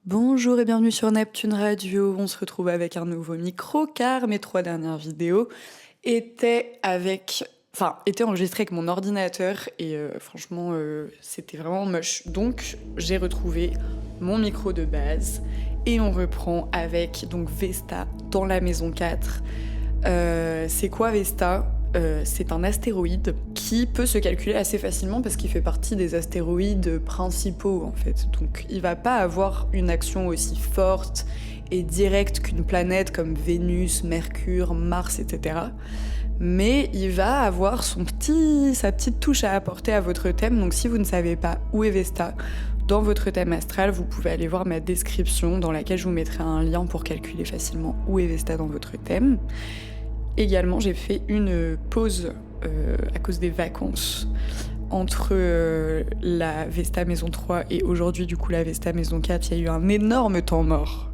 Bonjour et bienvenue sur Neptune Radio. On se retrouve avec un nouveau micro car mes 3 dernières vidéos étaient enregistrées avec mon ordinateur et franchement c'était vraiment moche. Donc j'ai retrouvé mon micro de base et on reprend avec donc Vesta dans la maison 4. C'est quoi Vesta ? C'est un astéroïde qui peut se calculer assez facilement parce qu'il fait partie des astéroïdes principaux en fait. Donc il va pas avoir une action aussi forte et directe qu'une planète comme Vénus, Mercure, Mars, etc. Mais il va avoir sa petite touche à apporter à votre thème. Donc si vous ne savez pas où est Vesta dans votre thème astral, vous pouvez aller voir ma description dans laquelle je vous mettrai un lien pour calculer facilement où est Vesta dans votre thème. Également, j'ai fait une pause à cause des vacances entre la Vesta Maison 3 et aujourd'hui, du coup, la Vesta Maison 4. Il y a eu un énorme temps mort.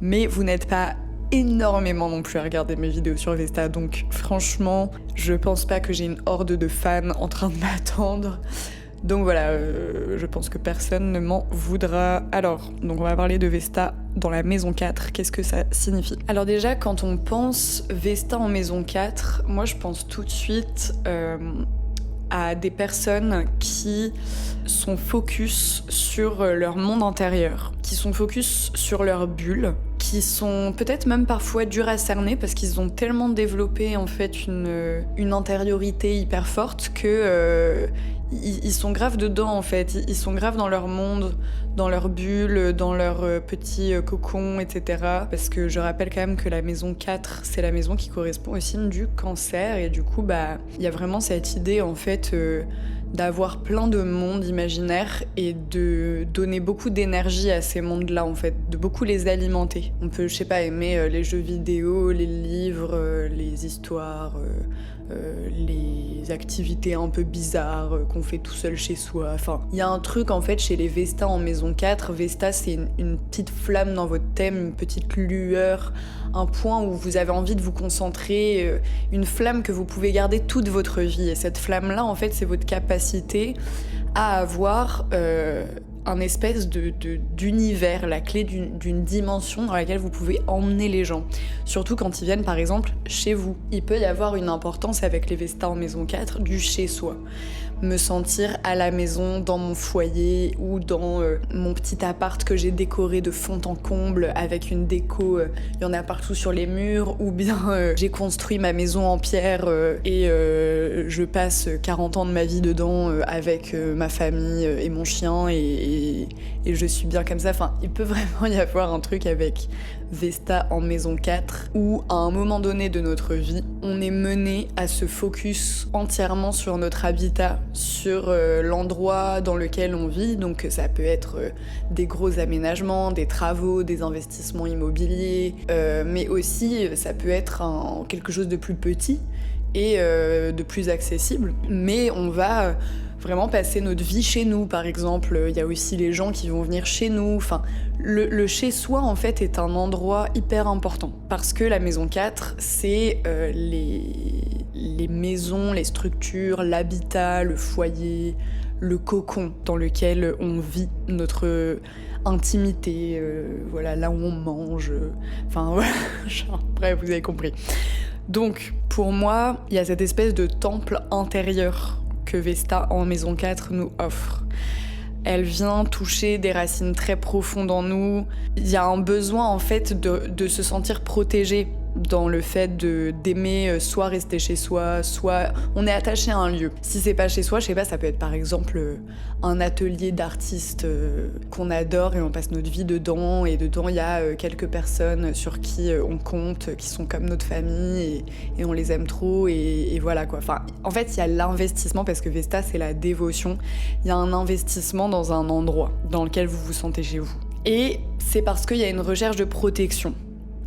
Mais vous n'êtes pas énormément non plus à regarder mes vidéos sur Vesta. Donc, franchement, je pense pas que j'ai une horde de fans en train de m'attendre. Donc voilà, je pense que personne ne m'en voudra. Alors, donc on va parler de Vesta dans la maison 4. Qu'est-ce que ça signifie ? Alors déjà, quand on pense Vesta en maison 4, moi je pense tout de suite à des personnes qui sont focus sur leur monde intérieur, qui sont focus sur leur bulle, qui sont peut-être même parfois durs à cerner parce qu'ils ont tellement développé en fait une intériorité hyper forte que ils sont graves dedans en fait, ils sont graves dans leur monde, dans leur bulle, dans leur petit cocon, etc. Parce que je rappelle quand même que la maison 4, c'est la maison qui correspond au signe du Cancer et du coup il y a vraiment cette idée en fait d'avoir plein de mondes imaginaires et de donner beaucoup d'énergie à ces mondes-là en fait, de beaucoup les alimenter. On peut, aimer les jeux vidéo, les livres, les histoires, les activités un peu bizarres qu'on fait tout seul chez soi. Enfin, il y a un truc en fait chez les Vesta en maison 4. Vesta, c'est une petite flamme dans votre thème, une petite lueur, un point où vous avez envie de vous concentrer, une flamme que vous pouvez garder toute votre vie. Et cette flamme-là, en fait, c'est votre capacité à avoir un espèce d'univers, la clé d'une dimension dans laquelle vous pouvez emmener les gens. Surtout quand ils viennent par exemple chez vous. Il peut y avoir une importance avec les Vesta en maison 4 du chez-soi. Me sentir à la maison, dans mon foyer ou dans mon petit appart que j'ai décoré de fond en comble avec une déco, il y en a partout sur les murs, ou bien j'ai construit ma maison en pierre et je passe 40 ans de ma vie dedans avec ma famille et mon chien et je suis bien comme ça. Enfin, il peut vraiment y avoir un truc avec Vesta en maison 4 où à un moment donné de notre vie, on est mené à se focus entièrement sur notre habitat, sur l'endroit dans lequel on vit. Donc ça peut être des gros aménagements, des travaux, des investissements immobiliers, mais aussi ça peut être quelque chose de plus petit et de plus accessible. Mais on va vraiment passer notre vie chez nous, par exemple. Il y a aussi les gens qui vont venir chez nous. Enfin, le chez-soi, en fait, est un endroit hyper important. Parce que la maison 4, c'est les maisons, les structures, l'habitat, le foyer, le cocon dans lequel on vit notre intimité, voilà, là où on mange. Enfin, voilà, bref, vous avez compris. Donc, pour moi, il y a cette espèce de temple intérieur que Vesta en maison 4 nous offre. Elle vient toucher des racines très profondes en nous. Il y a un besoin en fait de se sentir protégé dans le fait d'aimer soit rester chez soi, soit on est attaché à un lieu. Si c'est pas chez soi, je sais pas, ça peut être par exemple un atelier d'artistes qu'on adore et on passe notre vie dedans et dedans il y a quelques personnes sur qui on compte, qui sont comme notre famille et on les aime trop et voilà quoi. Enfin, en fait, il y a l'investissement parce que Vesta c'est la dévotion. Il y a un investissement dans un endroit dans lequel vous vous sentez chez vous. Et c'est parce qu'il y a une recherche de protection.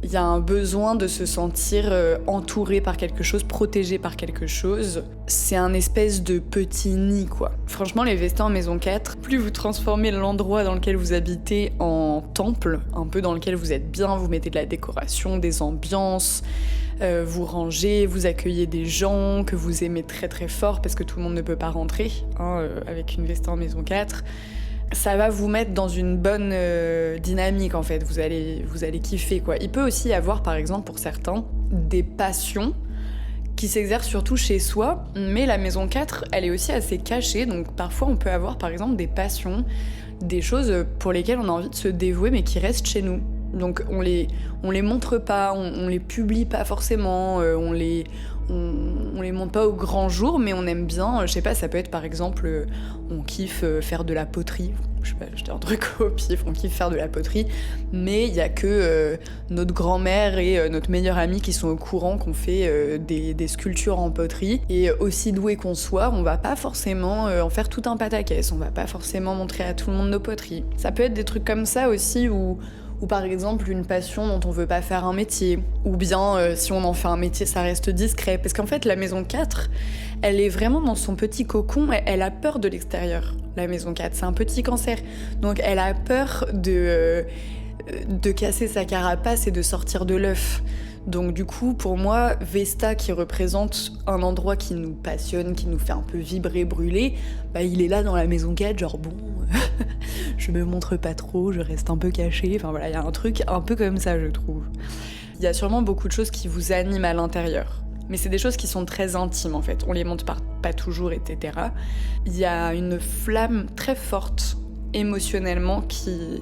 Il y a un besoin de se sentir entouré par quelque chose, protégé par quelque chose. C'est un espèce de petit nid, quoi. Franchement, les Vesta en maison 4, plus vous transformez l'endroit dans lequel vous habitez en temple, un peu dans lequel vous êtes bien, vous mettez de la décoration, des ambiances, vous rangez, vous accueillez des gens que vous aimez très très fort parce que tout le monde ne peut pas rentrer avec une Vesta en maison 4. ça va vous mettre dans une bonne dynamique en fait, vous allez kiffer quoi. Il peut aussi y avoir par exemple pour certains des passions qui s'exercent surtout chez soi, mais la maison 4 elle est aussi assez cachée, donc parfois on peut avoir par exemple des passions, des choses pour lesquelles on a envie de se dévouer mais qui restent chez nous. Donc on les montre pas, on les publie pas forcément, on les montre pas au grand jour, mais on aime bien, je sais pas, ça peut être par exemple, on kiffe faire de la poterie, je sais pas, je dis un truc au pif, on kiffe faire de la poterie, mais il y a que notre grand-mère et notre meilleure amie qui sont au courant qu'on fait des sculptures en poterie, et aussi doué qu'on soit, on va pas forcément en faire tout un pataquès, on va pas forcément montrer à tout le monde nos poteries. Ça peut être des trucs comme ça aussi où par exemple une passion dont on veut pas faire un métier, ou bien si on en fait un métier ça reste discret, parce qu'en fait la maison 4 elle est vraiment dans son petit cocon, elle a peur de l'extérieur, la maison 4 c'est un petit cancer, donc elle a peur de casser sa carapace et de sortir de l'œuf. Donc du coup, pour moi, Vesta, qui représente un endroit qui nous passionne, qui nous fait un peu vibrer, brûler, bah il est là dans la maison 4, genre bon, je me montre pas trop, je reste un peu cachée, enfin voilà, il y a un truc un peu comme ça, je trouve. Il y a sûrement beaucoup de choses qui vous animent à l'intérieur, mais c'est des choses qui sont très intimes en fait, on les montre pas toujours, etc. Il y a une flamme très forte émotionnellement qui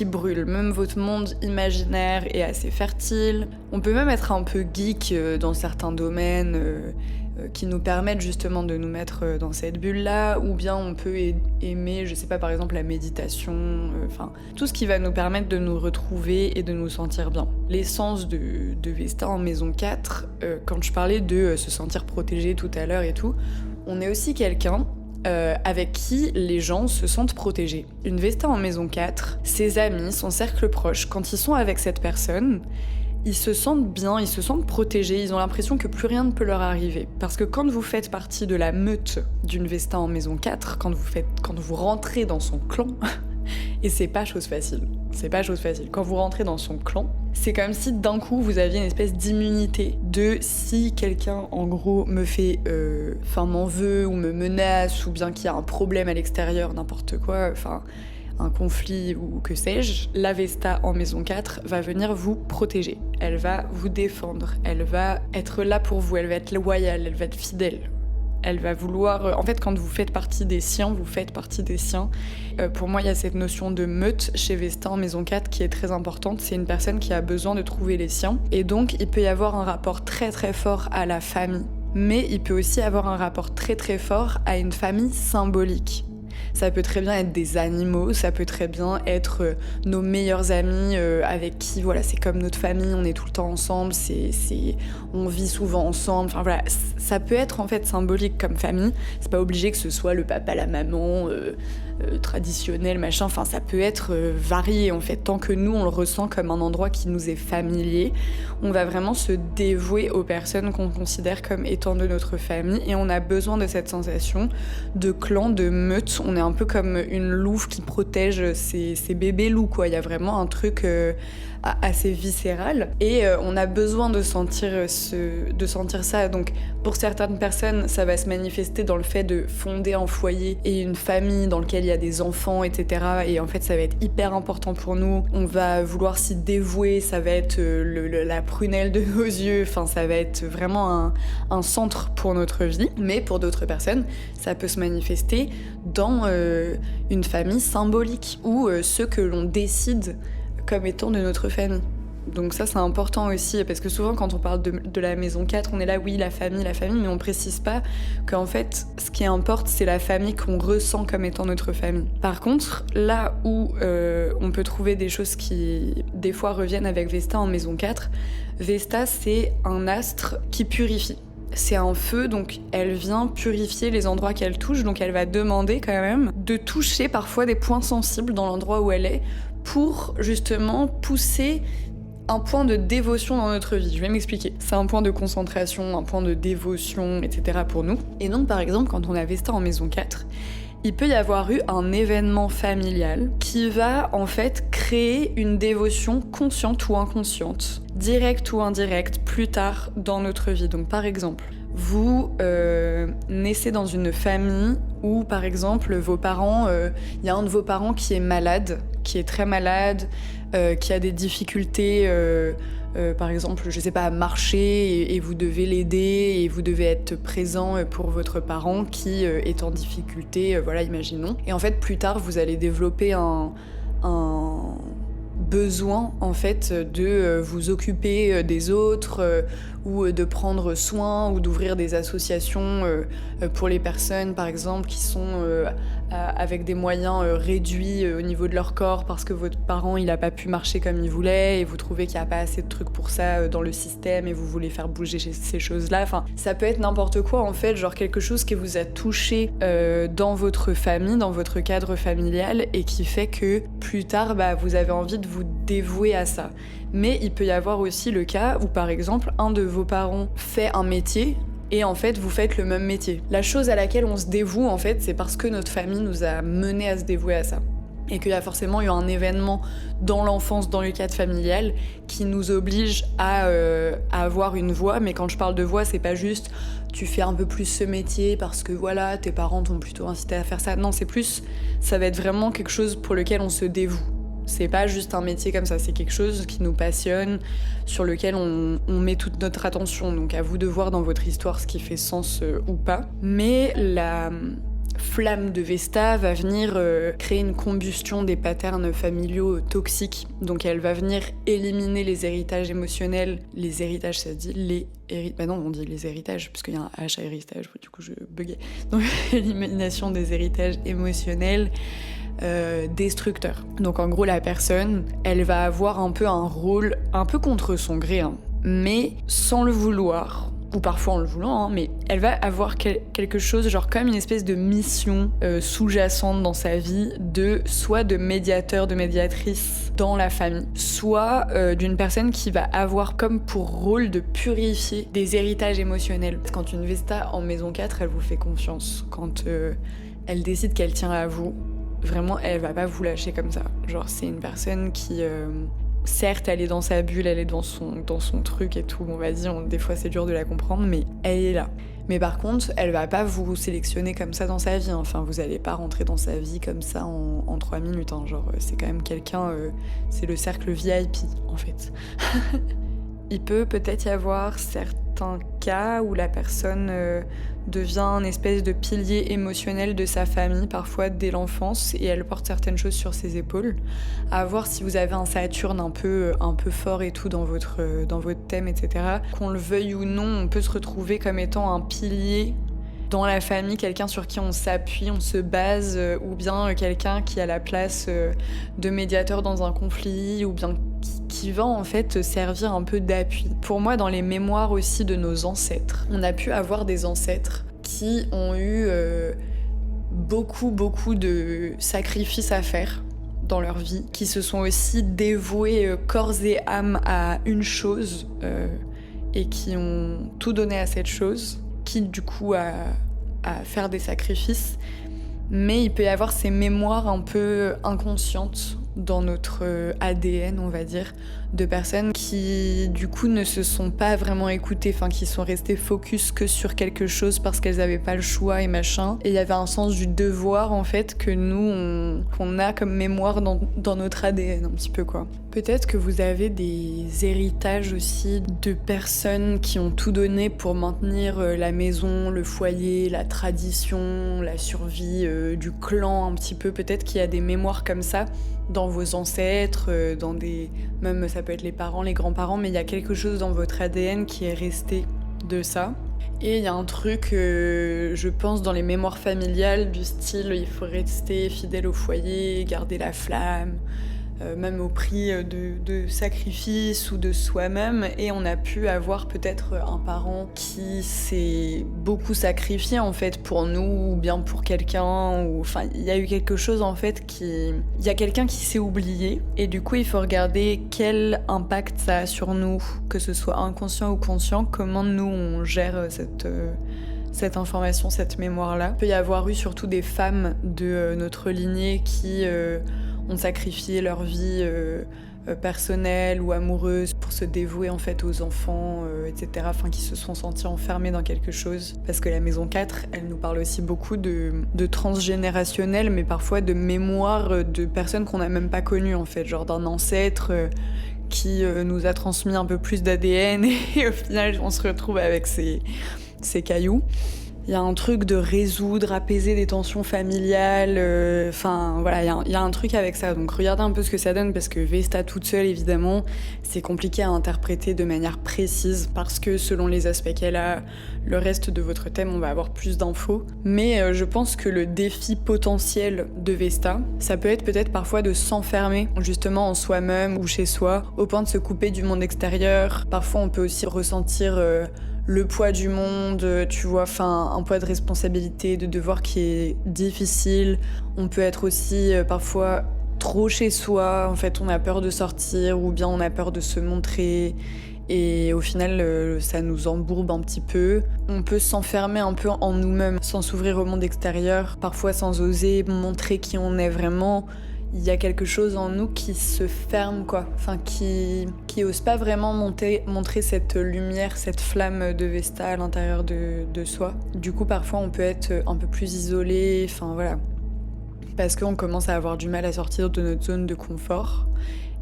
brûle. Même votre monde imaginaire est assez fertile. On peut même être un peu geek dans certains domaines qui nous permettent justement de nous mettre dans cette bulle-là, ou bien on peut aimer, je sais pas, par exemple la méditation, enfin tout ce qui va nous permettre de nous retrouver et de nous sentir bien. L'essence de Vesta en maison 4, quand je parlais de se sentir protégé tout à l'heure et tout, on est aussi quelqu'un avec qui les gens se sentent protégés. Une Vesta en maison 4, ses amis, son cercle proche, quand ils sont avec cette personne, ils se sentent bien, ils se sentent protégés, ils ont l'impression que plus rien ne peut leur arriver. Parce que quand vous faites partie de la meute d'une Vesta en maison 4, quand vous rentrez dans son clan, et c'est pas chose facile. C'est pas chose facile. Quand vous rentrez dans son clan, c'est comme si d'un coup vous aviez une espèce d'immunité de si quelqu'un en gros me fait m'en veut ou me menace, ou bien qu'il y a un problème à l'extérieur, n'importe quoi, enfin un conflit ou que sais-je, la Vesta en maison 4 va venir vous protéger. Elle va vous défendre, elle va être là pour vous, elle va être loyale, elle va être fidèle. Elle va vouloir... En fait, quand vous faites partie des siens, vous faites partie des siens. Pour moi, il y a cette notion de meute chez Vesta en maison 4 qui est très importante. C'est une personne qui a besoin de trouver les siens. Et donc, il peut y avoir un rapport très très fort à la famille. Mais il peut aussi avoir un rapport très très fort à une famille symbolique. Ça peut très bien être des animaux, ça peut très bien être nos meilleurs amis avec qui, voilà, c'est comme notre famille, on est tout le temps ensemble, on vit souvent ensemble, enfin voilà, ça peut être en fait symbolique comme famille, c'est pas obligé que ce soit le papa, la maman, traditionnel, machin, enfin ça peut être varié en fait, tant que nous on le ressent comme un endroit qui nous est familier, on va vraiment se dévouer aux personnes qu'on considère comme étant de notre famille, et on a besoin de cette sensation de clan, de meute. On est un peu comme une louve qui protège ses bébés loups, quoi. Il y a vraiment un truc assez viscéral, et on a besoin de sentir ça. Donc pour certaines personnes, ça va se manifester dans le fait de fonder un foyer et une famille dans lequel il y a des enfants, etc. Et en fait, ça va être hyper important pour nous. On va vouloir s'y dévouer, ça va être la prunelle de nos yeux, enfin ça va être vraiment un centre pour notre vie. Mais pour d'autres personnes, ça peut se manifester dans une famille symbolique, ou ceux que l'on décide comme étant de notre famille. Donc ça c'est important aussi, parce que souvent quand on parle de la maison 4, on est là, oui, la famille, mais on précise pas qu'en fait ce qui importe c'est la famille qu'on ressent comme étant notre famille. Par contre, là où on peut trouver des choses qui des fois reviennent avec Vesta en maison 4, Vesta c'est un astre qui purifie. C'est un feu, donc elle vient purifier les endroits qu'elle touche, donc elle va demander quand même de toucher parfois des points sensibles dans l'endroit où elle est, pour justement pousser un point de dévotion dans notre vie. Je vais m'expliquer. C'est un point de concentration, un point de dévotion, etc. pour nous. Et donc par exemple, quand on a Vesta en maison 4, il peut y avoir eu un événement familial qui va en fait créer une dévotion consciente ou inconsciente, directe ou indirecte, plus tard dans notre vie. Donc par exemple, vous naissez dans une famille où, par exemple, vos parents, y a un de vos parents qui est malade, qui est très malade, qui a des difficultés, par exemple, je sais pas, à marcher, et vous devez l'aider, et vous devez être présent pour votre parent qui est en difficulté, voilà, imaginons. Et en fait, plus tard, vous allez développer un besoin en fait de vous occuper des autres ou de prendre soin ou d'ouvrir des associations pour les personnes par exemple qui sont avec des moyens réduits au niveau de leur corps parce que votre parent il a pas pu marcher comme il voulait et vous trouvez qu'il n'y a pas assez de trucs pour ça dans le système et vous voulez faire bouger ces choses-là. Enfin, ça peut être n'importe quoi en fait, genre quelque chose qui vous a touché dans votre famille, dans votre cadre familial et qui fait que plus tard vous avez envie de vous dévouer à ça. Mais il peut y avoir aussi le cas où par exemple un de vos parents fait un métier et en fait vous faites le même métier. La chose à laquelle on se dévoue en fait, c'est parce que notre famille nous a menés à se dévouer à ça. Et qu'il y a forcément eu un événement dans l'enfance, dans le cadre familial, qui nous oblige à avoir une voix. Mais quand je parle de voix, c'est pas juste tu fais un peu plus ce métier parce que voilà, tes parents t'ont plutôt incité à faire ça. Non, c'est plus, ça va être vraiment quelque chose pour lequel on se dévoue. C'est pas juste un métier comme ça, c'est quelque chose qui nous passionne, sur lequel on met toute notre attention. Donc à vous de voir dans votre histoire ce qui fait sens ou pas. Mais la flamme de Vesta va venir créer une combustion des patterns familiaux toxiques. Donc elle va venir éliminer les héritages émotionnels. Les héritages, ça se dit bah non, on dit les héritages, parce qu'il y a un H à héritage, du coup je buguais. Donc élimination des héritages émotionnels. Destructeur. Donc en gros la personne, elle va avoir un peu un rôle un peu contre son gré, mais sans le vouloir, ou parfois en le voulant, mais elle va avoir quelque chose, genre comme une espèce de mission sous-jacente dans sa vie, soit de médiateur, de médiatrice dans la famille, soit d'une personne qui va avoir comme pour rôle de purifier des héritages émotionnels. Quand une Vesta en maison 4, elle vous fait confiance. Quand elle décide qu'elle tient à vous, vraiment, elle va pas vous lâcher comme ça. Genre, c'est une personne qui, certes, elle est dans sa bulle, elle est dans son truc et tout. Bon, vas-y, des fois, c'est dur de la comprendre, mais elle est là. Mais par contre, elle va pas vous sélectionner comme ça dans sa vie. Enfin, vous allez pas rentrer dans sa vie comme ça en 3 minutes. Genre, c'est quand même quelqu'un... c'est le cercle VIP, en fait. Il peut-être y avoir certains cas où la personne devient un espèce de pilier émotionnel de sa famille, parfois dès l'enfance, et elle porte certaines choses sur ses épaules. À voir si vous avez un Saturne un peu fort et tout dans votre thème, etc. Qu'on le veuille ou non, on peut se retrouver comme étant un pilier dans la famille, quelqu'un sur qui on s'appuie, on se base, ou bien quelqu'un qui a la place de médiateur dans un conflit, ou bien qui va en fait servir un peu d'appui. Pour moi, dans les mémoires aussi de nos ancêtres, on a pu avoir des ancêtres qui ont eu beaucoup de sacrifices à faire dans leur vie, qui se sont aussi dévoués corps et âme à une chose et qui ont tout donné à cette chose, qui du coup à faire des sacrifices. Mais il peut y avoir ces mémoires un peu inconscientes dans notre ADN, on va dire, de personnes qui, du coup, ne se sont pas vraiment écoutées, enfin, qui sont restées focus que sur quelque chose parce qu'elles n'avaient pas le choix et machin. Et il y avait un sens du devoir, en fait, que nous, qu'on a comme mémoire dans notre ADN, un petit peu, quoi. Peut-être que vous avez des héritages aussi de personnes qui ont tout donné pour maintenir la maison, le foyer, la tradition, la survie du clan, un petit peu. Peut-être qu'il y a des mémoires comme ça dans vos ancêtres, même ça peut être les parents, les grands-parents, mais il y a quelque chose dans votre ADN qui est resté de ça. Et il y a un truc, je pense, dans les mémoires familiales du style il faut rester fidèle au foyer, garder la flamme, même au prix de sacrifices ou de soi-même. Et on a pu avoir peut-être un parent qui s'est beaucoup sacrifié en fait pour nous ou bien pour quelqu'un. Enfin, il y a eu quelque chose en fait il y a quelqu'un qui s'est oublié. Et du coup, il faut regarder quel impact ça a sur nous, que ce soit inconscient ou conscient, comment nous on gère cette information, cette mémoire-là. Il peut y avoir eu surtout des femmes de notre lignée qui ont sacrifié leur vie personnelle ou amoureuse pour se dévouer en fait aux enfants, etc. Enfin, qui se sont sentis enfermés dans quelque chose. Parce que la maison 4, elle nous parle aussi beaucoup de transgénérationnel, mais parfois de mémoire de personnes qu'on n'a même pas connues en fait, genre d'un ancêtre qui nous a transmis un peu plus d'ADN et au final on se retrouve avec ces cailloux. Il y a un truc de résoudre, apaiser des tensions familiales, enfin voilà, il y a un truc avec ça. Donc regardez un peu ce que ça donne parce que Vesta toute seule, évidemment, c'est compliqué à interpréter de manière précise parce que selon les aspects qu'elle a, le reste de votre thème, on va avoir plus d'infos. Mais je pense que le défi potentiel de Vesta, ça peut être peut-être parfois de s'enfermer justement en soi-même ou chez soi, au point de se couper du monde extérieur. Parfois on peut aussi ressentir le poids du monde, tu vois, enfin un poids de responsabilité, de devoir qui est difficile. On peut être aussi parfois trop chez soi, en fait on a peur de sortir ou bien on a peur de se montrer et au final ça nous embourbe un petit peu. On peut s'enfermer un peu en nous-mêmes sans s'ouvrir au monde extérieur, parfois sans oser montrer qui on est vraiment. Il y a quelque chose en nous qui se ferme, quoi. Enfin, qui ose pas vraiment montrer cette lumière, cette flamme de Vesta à l'intérieur de soi. Du coup, parfois, on peut être un peu plus isolé, enfin voilà. Parce qu'on commence à avoir du mal à sortir de notre zone de confort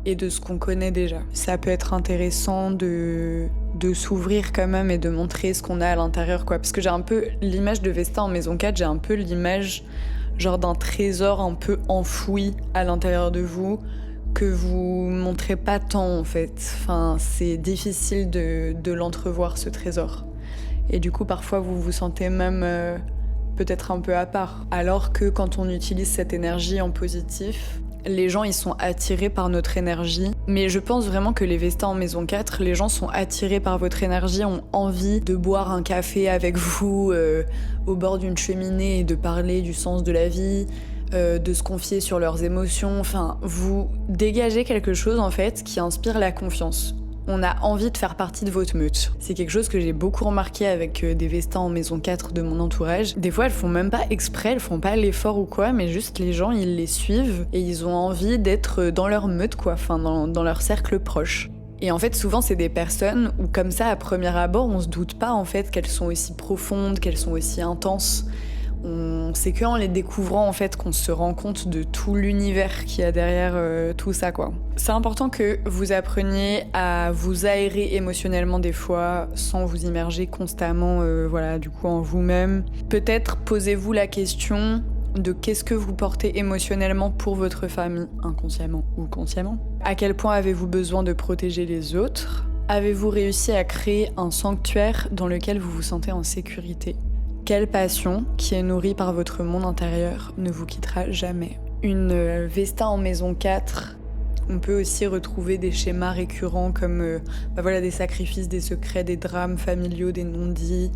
et de ce qu'on connaît déjà. Ça peut être intéressant de s'ouvrir quand même et de montrer ce qu'on a à l'intérieur, quoi. Parce que j'ai un peu l'image de Vesta en maison 4, j'ai un peu l'image genre d'un trésor un peu enfoui à l'intérieur de vous que vous montrez pas tant en fait. Enfin, c'est difficile de l'entrevoir ce trésor. Et du coup, parfois, vous vous sentez même peut-être un peu à part. Alors que quand on utilise cette énergie en positif, les gens, ils sont attirés par notre énergie. Mais je pense vraiment que les Vesta en maison 4, les gens sont attirés par votre énergie, ont envie de boire un café avec vous au bord d'une cheminée et de parler du sens de la vie, de se confier sur leurs émotions. Enfin, vous dégagez quelque chose en fait qui inspire la confiance. On a envie de faire partie de votre meute. C'est quelque chose que j'ai beaucoup remarqué avec des Vesta en maison 4 de mon entourage. Des fois, elles font même pas exprès, elles font pas l'effort ou quoi, mais juste les gens, ils les suivent et ils ont envie d'être dans leur meute, quoi, enfin dans leur cercle proche. Et en fait, souvent, c'est des personnes où, comme ça, à premier abord, on se doute pas en fait qu'elles sont aussi profondes, qu'elles sont aussi intenses. C'est qu'en les découvrant en fait qu'on se rend compte de tout l'univers qu'il y a derrière tout ça, quoi. C'est important que vous appreniez à vous aérer émotionnellement des fois sans vous immerger constamment voilà, du coup en vous-même. Peut-être posez-vous la question de qu'est-ce que vous portez émotionnellement pour votre famille, inconsciemment ou consciemment. À quel point avez-vous besoin de protéger les autres? Avez-vous réussi à créer un sanctuaire dans lequel vous vous sentez en sécurité? Quelle passion, qui est nourrie par votre monde intérieur, ne vous quittera jamais? Une Vesta en maison 4, on peut aussi retrouver des schémas récurrents comme voilà, des sacrifices, des secrets, des drames familiaux, des non-dits,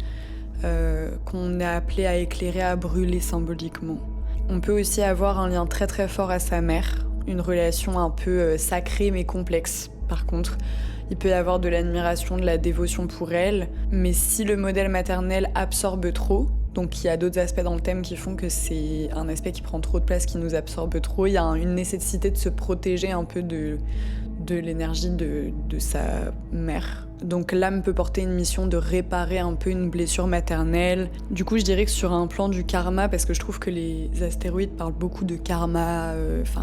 qu'on est appelé à éclairer, à brûler symboliquement. On peut aussi avoir un lien très très fort à sa mère, une relation un peu sacrée mais complexe. Par contre, il peut y avoir de l'admiration, de la dévotion pour elle, mais si le modèle maternel absorbe trop, donc il y a d'autres aspects dans le thème qui font que c'est un aspect qui prend trop de place, qui nous absorbe trop, il y a une nécessité de se protéger un peu de l'énergie de sa mère. Donc l'âme peut porter une mission de réparer un peu une blessure maternelle. Du coup, je dirais que sur un plan du karma, parce que je trouve que les astéroïdes parlent beaucoup de karma,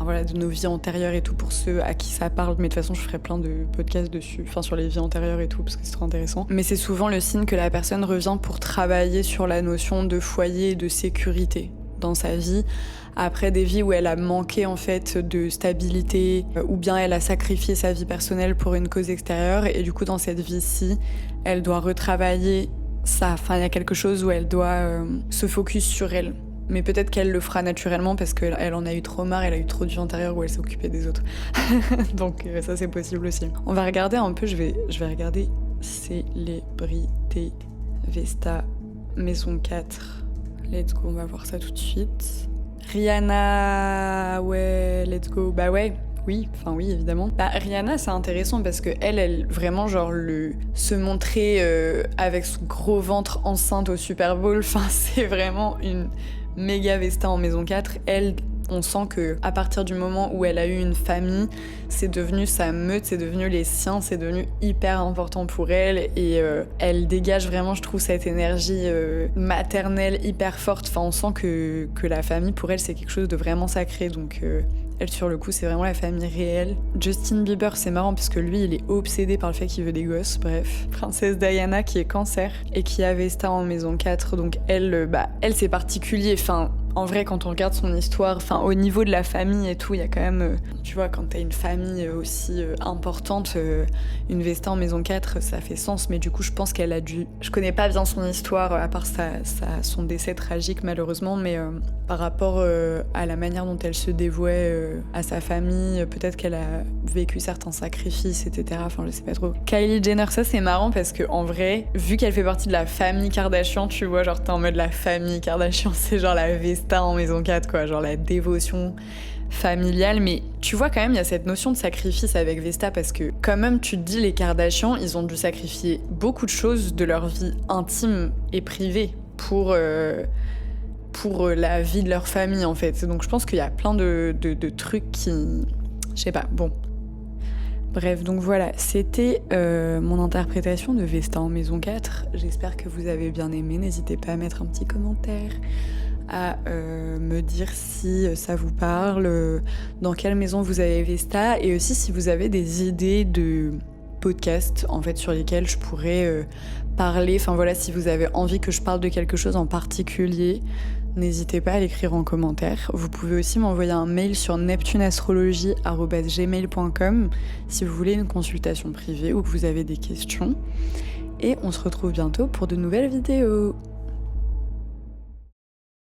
voilà, de nos vies antérieures et tout, pour ceux à qui ça parle. Mais de toute façon, je ferai plein de podcasts dessus, sur les vies antérieures et tout, parce que c'est trop intéressant. Mais c'est souvent le signe que la personne revient pour travailler sur la notion de foyer et de sécurité dans sa vie, après des vies où elle a manqué en fait de stabilité, ou bien elle a sacrifié sa vie personnelle pour une cause extérieure, et du coup dans cette vie-ci, elle doit retravailler ça. Enfin, il y a quelque chose où elle doit se focus sur elle. Mais peut-être qu'elle le fera naturellement parce qu'elle en a eu trop marre, elle a eu trop de vie antérieure où elle s'occupait des autres. Donc ça c'est possible aussi. On va regarder un peu, je vais regarder célébrité Vesta maison 4. Let's go, on va voir ça tout de suite. Rihanna, ouais, let's go. Bah ouais, oui, évidemment. Bah Rihanna, c'est intéressant parce que elle vraiment genre se montrer avec son gros ventre enceinte au Super Bowl, c'est vraiment une méga Vesta en maison 4. Elle, On sent que à partir du moment où elle a eu une famille, c'est devenu sa meute, c'est devenu les siens, c'est devenu hyper important pour elle et elle dégage vraiment, je trouve, cette énergie maternelle hyper forte. Enfin, on sent que la famille pour elle c'est quelque chose de vraiment sacré, donc elle, sur le coup, c'est vraiment la famille réelle. Justin Bieber, c'est marrant parce que lui, il est obsédé par le fait qu'il veut des gosses, bref. Princesse Diana qui est cancer et qui a Vesta en maison 4, donc elle, c'est particulier. Enfin, en vrai, quand on regarde son histoire, enfin, au niveau de la famille et tout, il y a quand même, tu vois, quand t'as une famille aussi importante, une Vesta en maison 4, ça fait sens. Mais du coup, je pense qu'elle a dû... Je connais pas bien son histoire, à part son décès tragique, malheureusement, mais par rapport à la manière dont elle se dévouait à sa famille, peut-être qu'elle a vécu certains sacrifices, etc. Enfin, je sais pas trop. Kylie Jenner, ça, c'est marrant parce que en vrai, vu qu'elle fait partie de la famille Kardashian, tu vois, genre, t'es en mode la famille Kardashian, c'est genre la Vesta en maison 4, quoi, genre la dévotion familiale. Mais tu vois, quand même, il y a cette notion de sacrifice avec Vesta parce que, quand même, tu te dis, les Kardashians, ils ont dû sacrifier beaucoup de choses de leur vie intime et privée pour la vie de leur famille, en fait. Donc, je pense qu'il y a plein de trucs qui... Je sais pas, bon. Bref, donc voilà, c'était mon interprétation de Vesta en maison 4. J'espère que vous avez bien aimé. N'hésitez pas à mettre un petit commentaire, à me dire si ça vous parle, dans quelle maison vous avez Vesta, et aussi si vous avez des idées de podcasts en fait sur lesquels je pourrais parler. Enfin voilà, si vous avez envie que je parle de quelque chose en particulier, n'hésitez pas à l'écrire en commentaire. Vous pouvez aussi m'envoyer un mail sur neptuneastrologie@gmail.com si vous voulez une consultation privée ou que vous avez des questions. Et on se retrouve bientôt pour de nouvelles vidéos.